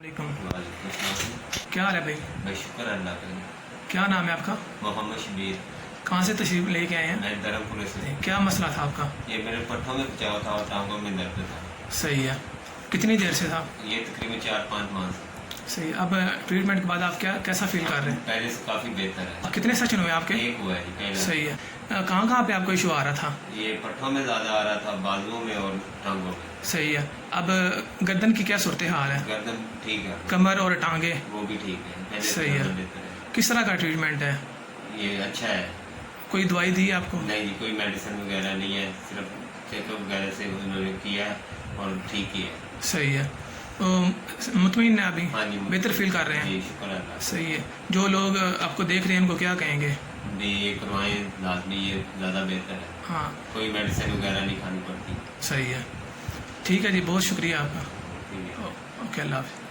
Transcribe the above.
वालेकुम। वालेकुम अस्सलाम। क्या हाल है भाई? भाई शुक्र अल्लाह का। क्या नाम है आपका? मोहम्मद शबीर। कहाँ से तशरीफ लेके आए हैं? मैं धर्मपुर से। क्या मसला था आपका? ये मेरे पट्टों में खिंचाव था और टांगों में दर्द था। सही है। कितनी देर से था? ये तकरीबन 4-5 माह से। सही है। अब ट्रीटमेंट के बाद आप कैसा फील कर रहे हैं? पहले से काफ़ी बेहतर है। कितने सेशन हुए आपके? एक हुआ है जी पहले। सही है। कहाँ कहाँ पे आपको इशू आ रहा था? ये पट्टों में ज़्यादा आ रहा था, बाजुओं में और टांगों में। सही है। अब गर्दन की क्या सूरत हाल है? गर्दन ठीक है, कमर और टांगे? वो भी ठीक है, पहले से सही है। ज़्यादा बेहतर है। किस तरह का ट्रीटमेंट है? ये अच्छा है। कोई दवाई दी है आपको? नहीं जी, कोई मेडिसिन वगैरह नहीं है, सिर्फ चेकअप वगैरह से उन्होंने किया और ठीक ही है। सही है। तो मुतमईन है अभी? हाँ जी, बेहतर फील कर रहे हैं? जी शुक्र अल्लाह। सही है। जो लोग आपको देख रहे हैं उनको क्या कहेंगे? भी ये करवाएं लाजमी, ये ज़्यादा बेहतर है। हाँ कोई मेडिसिन वगैरह नहीं खानी पड़ती। सही है। ठीक है जी, बहुत शुक्रिया आपका। ठीक है। ओके, अल्लाह हाफ़िज़।